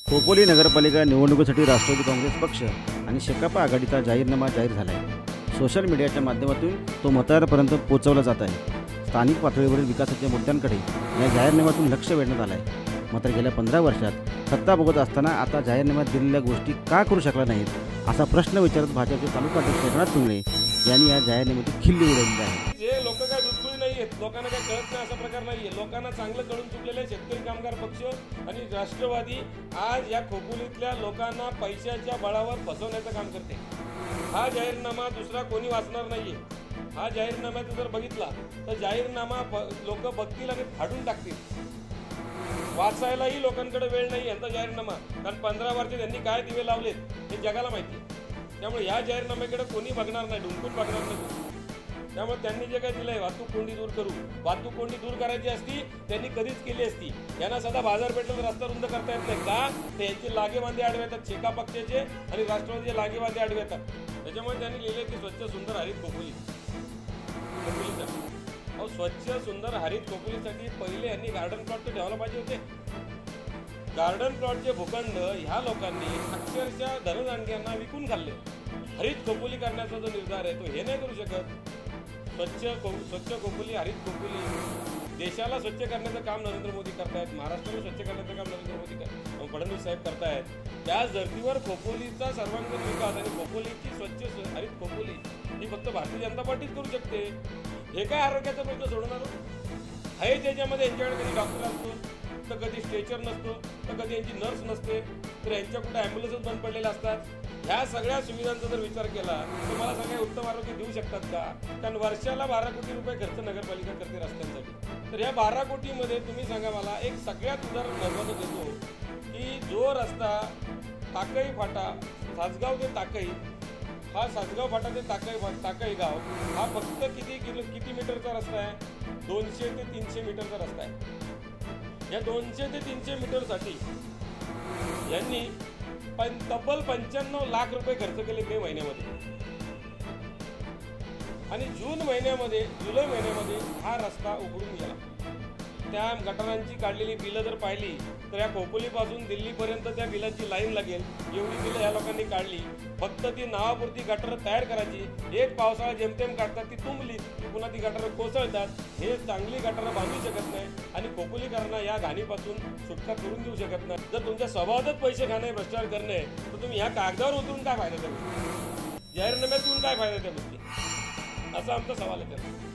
खोपोली नगरपालिका निवडणुकीसाठी राष्ट्रवादी काँग्रेस पक्ष आणि शेकाप आघाडीचा जाहीरनामा जाहीर झाला आहे। सोशल मीडियाच्या माध्यमातून तो मतदारांपर्यंत पोहोचवला जात आहे। स्थानिक पातळीवरील विकासाच्या मुद्द्यांकडे या जाहीरनाम्यातून लक्ष वेधण्यात आलं आहे। मात्र गेल्या 15 वर्षात सत्ता भोगत असताना आता जाहीरनाम्यात दिलेल्या गोष्टी का करू शकला नाहीत असा प्रश्न विचारत भाजपचे तालुका अध्यक्ष एकनाथ पिंगळे यांनी या जाहीरनाम्याची खिल्ली उडवली आहे। जे लोक काय दुधखोरी नाहीये, लोकांना काय कळत नाही असा प्रकार नाहीये। लोकांना चांगलं कळून चुकलेले शेतकरी कामगार पक्ष आणि राष्ट्रवादी आज या खोपोलीतल्या लोकांना पैशाच्या बळावर फसवण्याचं काम करते। हा जाहीरनामा दुसरा कोणी वाचणार नाहीये। हा जाहीरनामा जर बघितला तर जाहीरनामा लोक बघतील आणि फाडून टाकतील। वाचायलाही लोकांकडे वेळ नाही यांचा जाहीरनामा, कारण 15 वर्ष त्यांनी काय दिवे लावलेत हे जगाला माहिती आहे। त्यामुळे या जाहीरनाम्याकडे कोणी बघणार नाही, डुंकून बघणार नाही। त्यामुळे त्यांनी जे काय दिलंय वाहतूक कोंडी दूर करू, वाहतूक कोंडी दूर करायची असती त्यांनी कधीच केली असती। यांना सध्या बाजारपेठेत रस्ता रुंद करता येत नाही का? ते यांचे लागेबांधे आडवे येतात, शेका पक्षाचे आणि राष्ट्रवादीचे लागेबांधे आडवे येतात। त्याच्यामुळे त्यांनी लिहिले की स्वच्छ सुंदर हरित खोपोली। स्वच्छ सुंदर हरित खोपोलीसाठी पहिले यांनी गार्डन प्लॉट तर ठेवायला पाहिजे होते। गार्डन प्लॉटचे भूखंड ह्या लोकांनी अक्षरशः धनदांडग्यांना विकून खाल्ले। हरित खोपोली करण्याचा जो निर्धार आहे तो हे नाही करू शकत। स्वच्छ खोपोली, हरित खोपोली, देशाला स्वच्छ करण्याचं काम नरेंद्र मोदी करतायत, महाराष्ट्राला स्वच्छ करण्याचं काम नरेंद्र मोदी फडणवीस साहेब करतायत। त्याच धर्तीवर खोपोलीचा सर्वांगीण विकास आणि खोपोलीची स्वच्छ हरित खोपोली ही फक्त भारतीय जनता पार्टीच करू शकते। हे काय आरोग्याचा प्रश्न सोडणार आहे? त्याच्यामध्ये यांच्याकडे कधी डॉक्टर असतो तर कधी स्ट्रेचर नसतो तर कधी यांची नर्स नसते, तर यांच्या कुठे ॲम्ब्युलन्सच बंद पडलेले असतात। ह्या सगळ्या सुविधांचा जर विचार केला तर मला सांगा उत्तम आरोग्य देऊ शकतात का? कारण वर्षाला 12 कोटी रुपये खर्च नगरपालिका करते रस्त्यांसाठी। तर या 12 कोटीमध्ये तुम्ही सांगा मला एक सगळ्यात उदाहरण महत्त्वाचं देतो की जो रस्ता टाकई फाटा सासगाव ते टाकई, हा सासगाव फाटा ते टाकई गाव हा फक्त किती मीटरचा रस्ता आहे? 200 ते 300 मीटरचा रस्ता आहे। या 200 ते 300 मीटरसाठी यांनी तब्बल 95 लाख रुपये खर्च केले मे महिन्यामध्ये आणि जुलै महिन्यामध्ये हा रस्ता उघडून गेला। त्या गटारांची काढलेली बिलं जर पाहिली तर या खोपोलीपासून दिल्लीपर्यंत त्या बिलांची लाईन लागेल, एवढी बिलं या लोकांनी काढली। फक्त ती नावापुरती गटर तयार करायची, एक पावसाळा जेमतेम काढतात, ती तुंबली की पुन्हा ती गटर कोसळतात। हे चांगली गटर बांधू शकत नाही आणि खोपोलीकरांना या घाणीपासून सुटका करून देऊ शकत नाही। जर तुमच्या स्वभावातच पैसे खाणे, भ्रष्टाचार करणे, तर तुम्ही ह्या कागदावर उतरून काय फायदा त्या गोष्टी? जाहीरनाम्यात येऊन काय फायदा त्या गोष्टी? असा आमचा सवाल आहे।